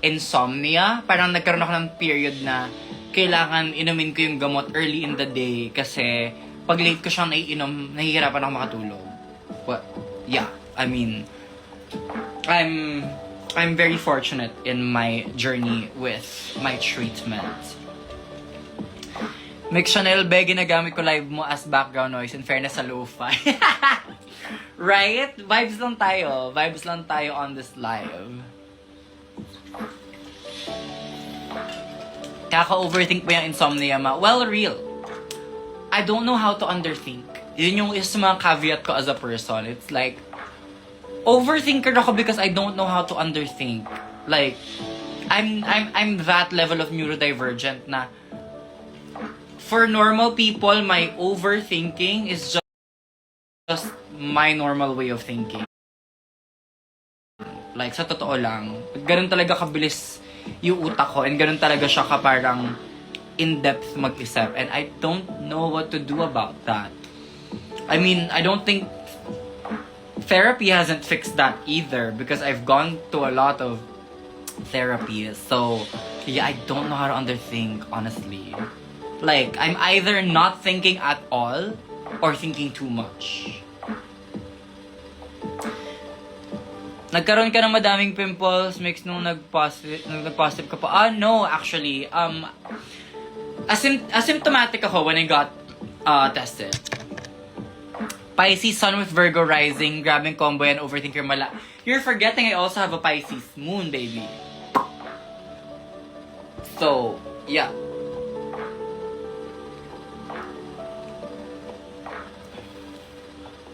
insomnia. Parang nagkaroon ako ng period na kailangan inumin ko yung gamot early in the day kasi pag late ko siyang naiinom, nahihirapan ako makatulog. But yeah, I mean, I'm very fortunate in my journey with my treatment. Mix Chanel Be, ginagamit ko live mo as background noise in fairness sa lo-fi. Right? Vibes lang tayo on this live. Kaka-overthink ba yung insomnia ma? Well, real. I don't know how to underthink. Yun yung isa sa mga caveat ko as a person. It's like, overthinker ako because I don't know how to underthink. Like, I'm that level of neurodivergent na for normal people, my overthinking is just my normal way of thinking. Like, sa totoo lang, ganun talaga kabilis yung utak ko. And ganun talaga siya ka parang in-depth mag-isip. And I don't know what to do about that. I mean, I don't think therapy hasn't fixed that either because I've gone to a lot of therapy. So, yeah, I don't know how to underthink, honestly. Like, I'm either not thinking at all or thinking too much. Nagkaroon ka ng madaming pimples mix nung nag-positive ka pa. No, actually. Asymptomatic ako when I got tested. Pisces, Sun with Virgo rising, grabbing combo yan, overthinker mala. You're forgetting I also have a Pisces moon, baby. So, yeah.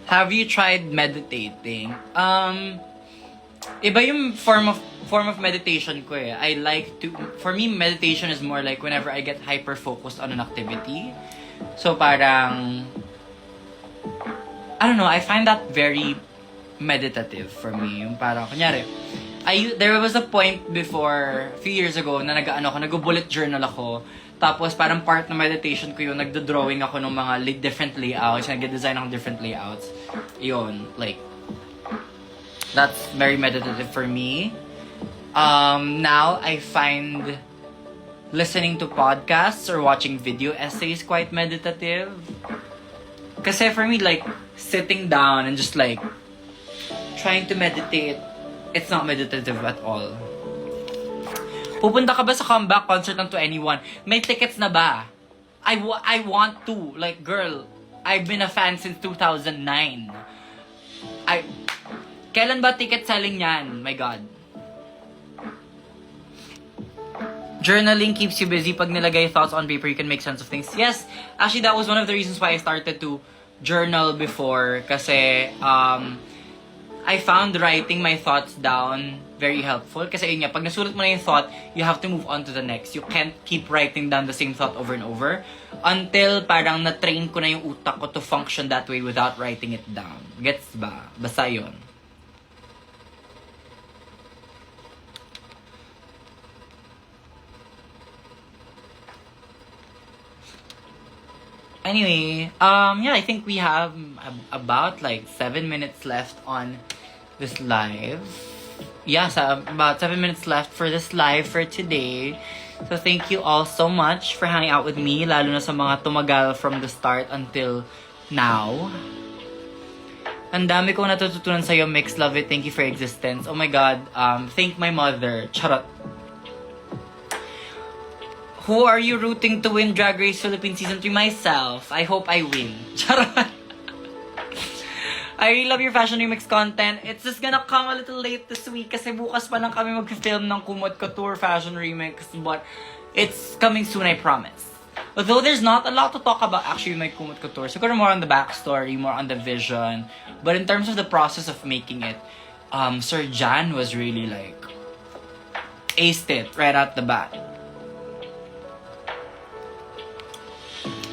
Have you tried meditating? Iba yung form of meditation ko eh. For me, meditation is more like whenever I get hyper-focused on an activity. So parang, I don't know, I find that very meditative for me. Yung parang, kunyari, there was a point before, a few years ago, na nag-bullet journal ako. Tapos parang part ng meditation ko yung nagdo-drawing ako ng mga different layouts, nag-design ako ng different layouts. Yun, like, that's very meditative for me. Now, I find listening to podcasts or watching video essays quite meditative. Kasi for me, like, sitting down and just like, trying to meditate, it's not meditative at all. Pupunta ka ba sa comeback concert ng To Anyone? May tickets na ba? I want to. Like, girl, I've been a fan since 2009. Kailan ba ticket selling yan? My God. Journaling keeps you busy. Pag nilagay thoughts on paper, you can make sense of things. Yes, actually, that was one of the reasons why I started to journal before. Kasi, I found writing my thoughts down very helpful. Kasi yun nga, pag nasulat mo na yung thought, you have to move on to the next. You can't keep writing down the same thought over and over until parang na-train ko na yung utak ko to function that way without writing it down. Gets ba? Basta yun. Anyway, yeah, I think we have about like 7 minutes left on this live. Yeah, so about 7 minutes left for this live for today. So thank you all so much for hanging out with me, lalo na sa mga tumagal from the start until now. Ang dami kong natututunan sa'yo, Mix. Love it. Thank you for your existence. Oh my God. Thank my mother. Charot. Who are you rooting to win Drag Race Philippines Season 3? Myself. I hope I win. Charot. I really love your Fashion Remix content. It's just gonna come a little late this week kasi bukas pa lang kami mag-film ng Kumot Couture Fashion Remix. But it's coming soon, I promise. Although there's not a lot to talk about actually with my Kumot Couture. So more on the backstory, more on the vision. But in terms of the process of making it, Sir Jan was really like, aced it right out the bat.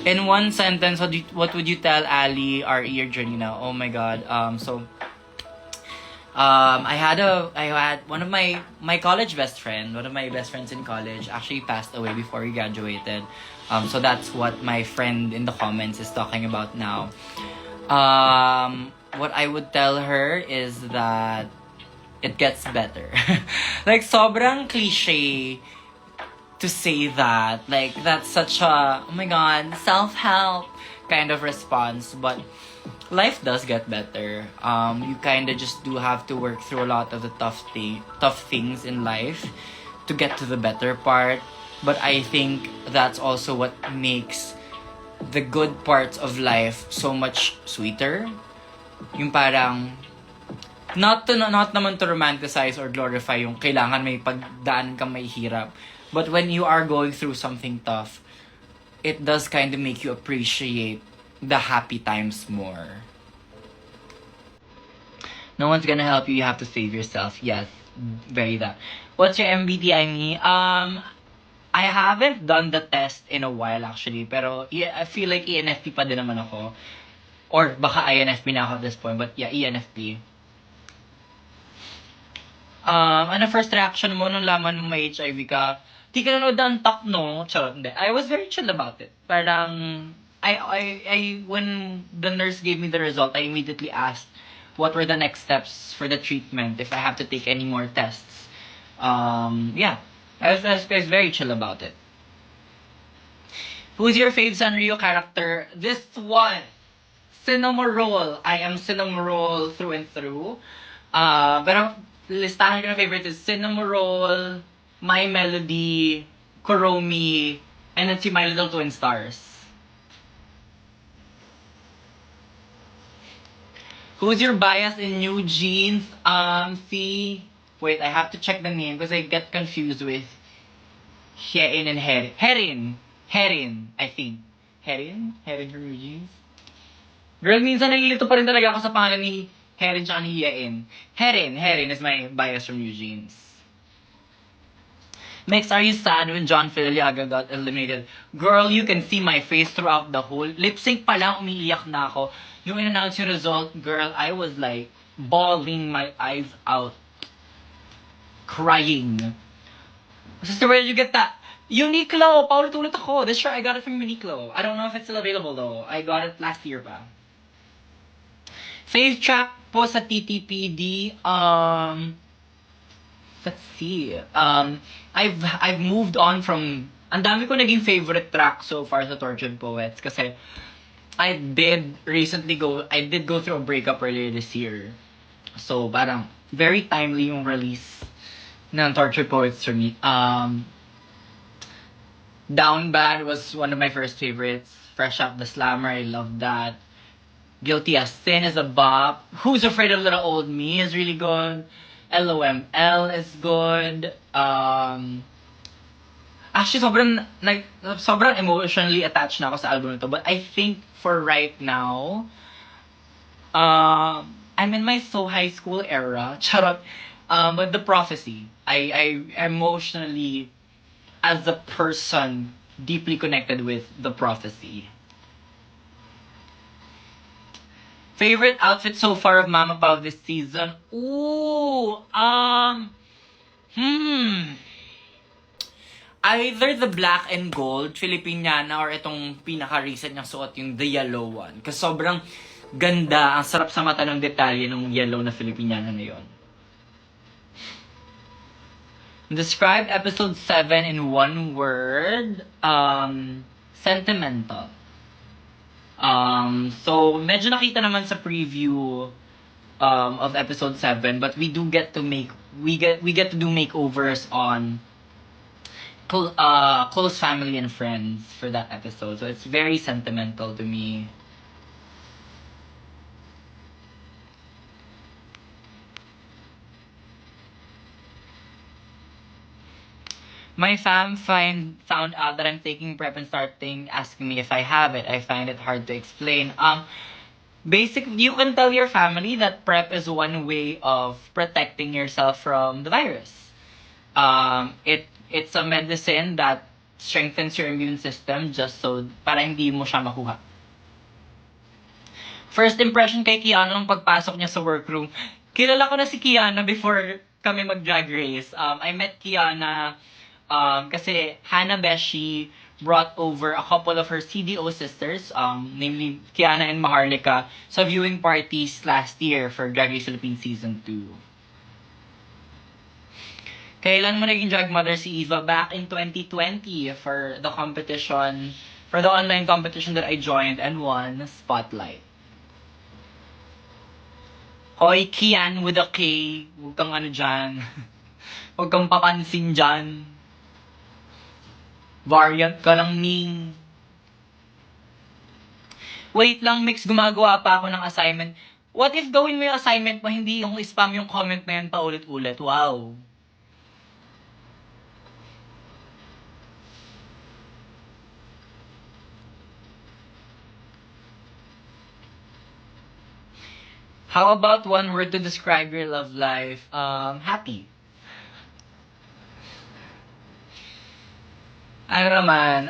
In one sentence, what would you tell Ali, RE, or Journey now? Oh my God. I had one of my college best friend, one of my best friends in college actually passed away before we graduated. So that's what my friend in the comments is talking about now. What I would tell her is that it gets better. Like, sobrang cliche to say that. Like, that's such a, oh my God, self-help kind of response. But life does get better. You kind of just do have to work through a lot of the tough things in life to get to the better part. But I think that's also what makes the good parts of life so much sweeter. Yung parang, not naman to romanticize or glorify yung kailangan may pagdaan kang may hirap. But when you are going through something tough, it does kind of make you appreciate the happy times more. No one's gonna help you. You have to save yourself. Yes, very that. What's your MBTI me? I haven't done the test in a while actually. Pero yeah, I feel like ENFP pa din naman ako. Or baka INFP na ako at this point. But yeah, ENFP. Ano first reaction mo nung laman mo may HIV ka? Di ka nanood ng Untucked, no? Charot, hindi. I was very chill about it. Parang, when the nurse gave me the result, I immediately asked what were the next steps for the treatment, if I have to take any more tests. Yeah. I was very chill about it. Who's your fave Sanrio character? This one. Cinnamoroll. I am Cinnamoroll through and through. Pero listahan ko ng favorite is Cinnamoroll, My Melody, Kuromi, and then si My Little Twin Stars. Who's your bias in New Jeans? Wait, I have to check the name because I get confused with Hyein and Herin. Herin, I think. Herin from New Jeans? Girl, minsan nalilito pa rin talaga ako sa pangalan ni Herin tsaka ni Hyein. Herin is my bias from New Jeans. Max, are you sad when John Filiaga got eliminated? Girl, you can see my face throughout the whole lip sync pa lang, umiiyak na ako. Yung in-announce yung result, girl, I was like bawling my eyes out. Crying. Sister, where did you get that? Uniqlo! Paulit-ulit ako. This shirt, I got it from Uniqlo. I don't know if it's still available though. I got it last year pa. Fave track po sa TTPD, let's see. I've moved on from, ang dami ko naging favorite track so far sa Tortured Poets kasi I did go through a breakup earlier this year. So parang very timely yung release ng Tortured Poets for me. Down Bad was one of my first favorites. Fresh Up the Slammer, I love that. Guilty as Sin is a bop. Who's Afraid of Little Old Me is really good. LOML is good. Actually, sobrang emotionally attached na ako sa album nito. But I think for right now, I'm in my so high school era. Charot. With The Prophecy. I emotionally, as a person, deeply connected with The Prophecy. Favorite outfit so far of Mama Pao this season? Ooh, either the black and gold, Filipiniana, or itong pinaka-recent niyang suot, yung the yellow one. Kasi sobrang ganda, ang sarap sa mata ng detalye ng yellow na Filipiniana na yun. Describe episode 7 in one word. Sentimental. So medyo nakita naman sa preview of episode 7, but we get to do makeovers on close family and friends for that episode. So it's very sentimental to me. My fam found out that I'm taking prep and starting asking me if I have it. I find it hard to explain. Basically, you can tell your family that prep is one way of protecting yourself from the virus. It's a medicine that strengthens your immune system just so para hindi mo siya makuha. First impression kay Kiana nung pagpasok niya sa workroom. Kilala ko na si Kiana before kami mag-drag race. I met Kiana kasi Hannah Beshi brought over a couple of her CDO sisters, namely Kiana and Maharlika, sa viewing parties last year for Drag Race Philippines Season 2. Kailan mo naging drag mother si Eva? Back in 2020 for the online competition that I joined and won Spotlight. Hoy, Kian with a K. Huwag kang ano dyan. Huwag kang papansin dyan. Variant ka lang, Ning. Wait lang, Mix. Gumagawa pa ako ng assignment. What if gawin mo yung assignment mo, hindi yung spam yung comment na yan paulit-ulit? Wow. How about one word to describe your love life? Happy. Ano naman,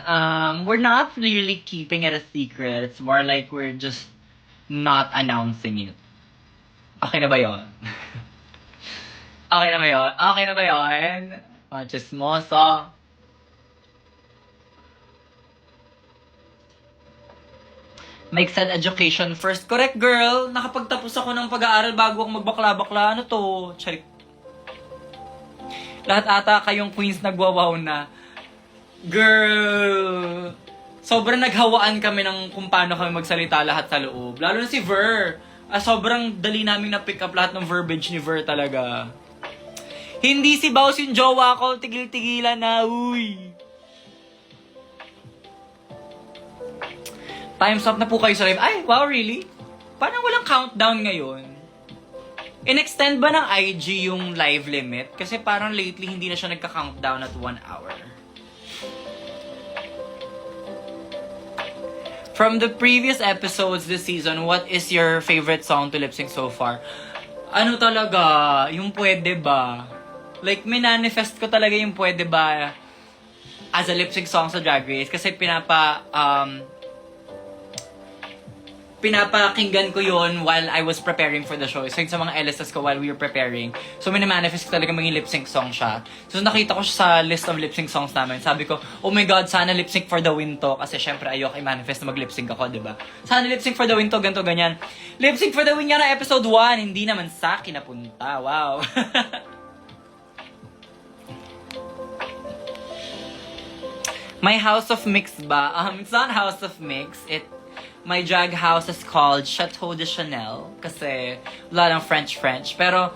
we're not really keeping it a secret. It's more like we're just not announcing it. Okay na ba yun? Okay na ba yun? Okay na ba yun? Mga chismoso. Make sense education first. Correct, girl. Nakapagtapos ako ng pag-aaral bago ako magbakla-bakla. Ano to? Charik. Lahat ata kayong queens nagwawaw na. Girl! Sobrang naghawaan kami ng kung paano kami magsalita lahat sa loob. Lalo na si Ver. Sobrang dali namin na-pick up lahat ng verbiage ni Ver talaga. Hindi si Baus yung jowa ko. Tigil-tigilan na. Uy! Time's up na po kayo sa live. Ay, wow, really? Parang walang countdown ngayon. In-extend ba ng IG yung live limit? Kasi parang lately hindi na siya nagka-countdown at 1 hour. From the previous episodes this season, what is your favorite song to lip-sync so far? Ano talaga? Yung pwede ba? Like, minanifest ko talaga yung pwede ba as a lip-sync song sa Drag Race. Kasi pinapakinggan ko yon while I was preparing for the show. So, yun sa mga LSS ko while we were preparing. So, minimanifest ko talaga maging lip-sync song siya. So, nakita ko siya sa list of lip-sync songs namin. Sabi ko, oh my God, sana lip-sync for the win to. Kasi syempre, ayoko i-manifest na mag-lip-sync ako, diba? Sana lip-sync for the win to, ganito, ganyan. Lip-sync for the win nga na episode 1. Hindi naman sa akin napunta. Wow. My house of mix ba? It's not house of mix. My drag house is called Chateau de Chanel kasi wala ng French. Pero,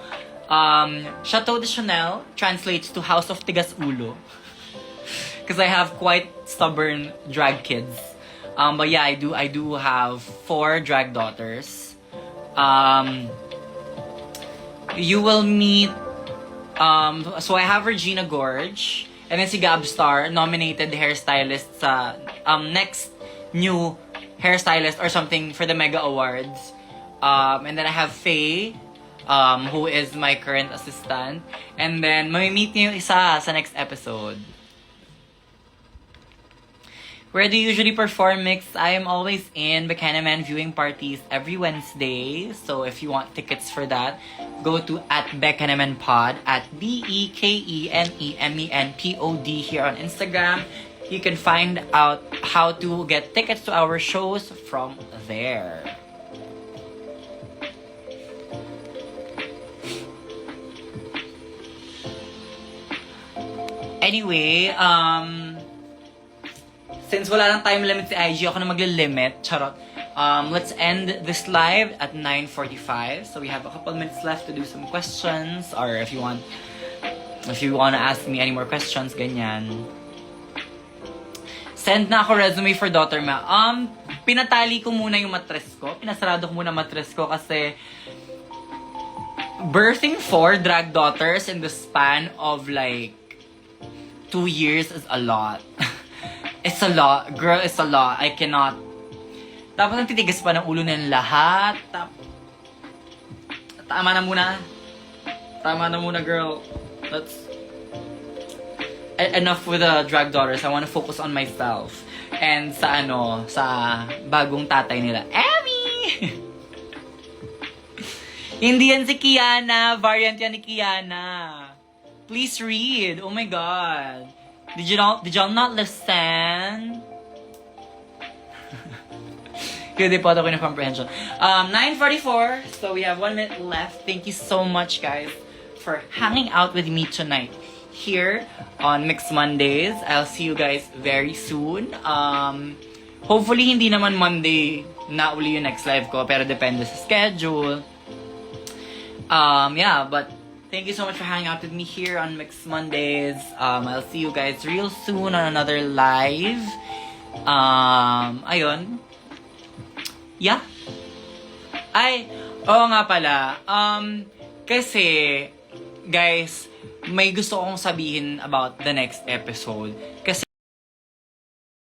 Chateau de Chanel translates to House of Tigas Ulo. Because I have quite stubborn drag kids. But yeah, I do have 4 drag daughters. You will meet, so I have Regina Gorge, and then si Gabstar, nominated hairstylist sa next new hairstylist or something for the Mega Awards. And then I have Faye, who is my current assistant. And then, mamimit niyo yung isa sa next episode. Where do you usually perform, Mix? I am always in Buchanan viewing parties every Wednesday. So if you want tickets for that, go to @BeckhanenManPod, @BEKENEMENPOD here on Instagram. You can find out how to get tickets to our shows from there. Anyway, since wala lang time limit si IG, ako na magle-limit. Charot. Let's end this live at 9:45. So we have a couple minutes left to do some questions, or if you want to ask me any more questions, ganyan. Send na ako resume for daughter ma. Pinatali ko muna yung matres ko. Pinasarado ko muna matres ko kasi birthing 4 drag daughters in the span of like 2 years is a lot. It's a lot. Girl, it's a lot. I cannot. Tapos ang titigas pa ng ulo ng lahat. Tama na muna. Tama na muna, girl. Enough with the drag daughters. I want to focus on myself. And sa bagong tatay nila. Emmy! Hindi yan si Kiana. Variant yan ni Kiana. Please read. Oh my God. Did y'all not listen? Hindi po ako na comprehension. 9:44. So we have 1 minute left. Thank you so much, guys, for hanging out with me tonight here on Mix Mondays. I'll see you guys very soon. Hopefully, hindi naman Monday na uli yung next live ko, pero depende sa schedule. Yeah, but thank you so much for hanging out with me here on Mix Mondays. I'll see you guys real soon on another live. Ayun. Yeah. Oo nga pala. Kasi, guys, may gusto kong sabihin about the next episode. Kasi